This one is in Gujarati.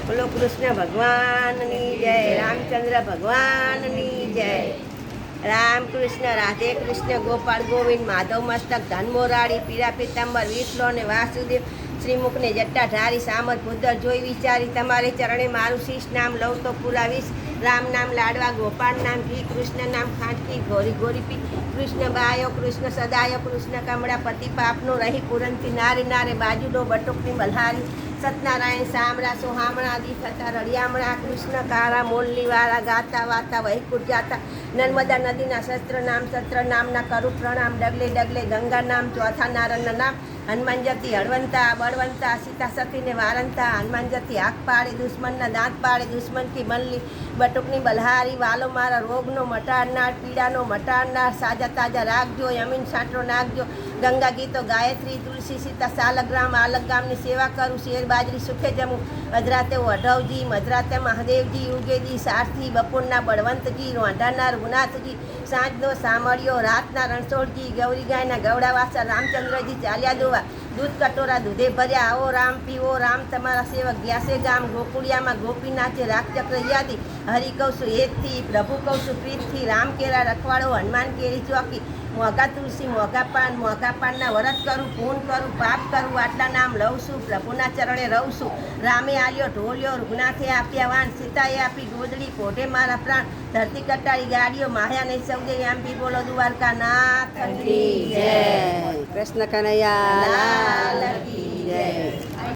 બોલો કૃષ્ણ ભગવાનની જય, રામચંદ્ર ભગવાનની જય. રામ કૃષ્ણ રાધે કૃષ્ણ ગોપાળ ગોવિંદ માધવ મસ્તક ધનમોરાળી પીરા પીતાંબર વિઠલો ને વાસુદેવ શ્રીમુખને જટ્ટાધારી સામર ભૂદર જોઈ વિચારી તમારે ચરણે મારું શીશ નામ લઉં તો પુરાવીશ. રામ નામ લાડવા ગોપાળ નામ ઘી કૃષ્ણ નામ ખાંટકી ઘોરી ઘોરી પી કૃષ્ણ બાયો કૃષ્ણ સદાયો કૃષ્ણ કમળા પતિ પાપનો રહી પુરંતી નારે નારે બાજુનો બટુકની બલહારી સત્યનારાયણ સામરા સોહામણા દી થતા રળિયામણા કૃષ્ણ કારા મોલની વાળા ગાતા વાતા વહીકુટ જાતા નર્મદા નદીના સત્ર નામના કરું પ્રણામ ડગલે ડગલે ગંગા નામ ચોથા નારણના નામ હનુમાન જતી હળવંતા બળવંતા સીતા સતીને વારંતા હનુમાન જતી આંખ પાડે દુશ્મનના દાંત પાડે દુશ્મન કી મનલી બટુકની બલહારી વાલો મારા રોગનો મટાડનાર પીડાનો મટાડનાર સાજા તાજા રાખજો યમીન સાંટો નાખજો ગંગા ગીતો ગાયત્રી તુલસી સીતા સાલગ્રામ આલગ્રામની સેવા કરું શેર બાજરી સુખે જમું અધરાતે વઢવજી મધરાતે મહાદેવજી ઉગેજી સારથી બપોરના બળવંતજી રોંઢાના રઘુનાથજી સાંજનો સામળિયો રાતના રણછોડજી ગૌરી ગાયના ગવડાવાસા રામચંદ્રજી ચાલ્યા દોવા દૂધ કટોરા દૂધે ભર્યા આવો રામ પીવો રામ તમારા સેવક ગ્યાસે ગામ ગોકુળિયામાં ગોપીનાથે રાખચક્ર યાદી હરિ કૌશું હેતથી પ્રભુ કૌશું પ્રીતથી રામ કેરા રખવાડો હનુમાન કેરી ચોકી મોઘા તુલસી મોઘા પાનના વરત કરું પૂન કરું પાપ કરું આટલા નામ લઉં છું પ્રભુના ચરણે રહું છું. રામે આલ્યો ઢોલ્યો રઘુનાથે આપ્યા વાન સીતાએ આપી ગોદડી કોઢે મારા પ્રાણ ધરતી કટાળી ગાડીઓ માહ્યા નહીં સૌદે આમ બી બોલો દ્વારકા નાથ જય કૃષ્ણ કનૈયા લાલ કી જય.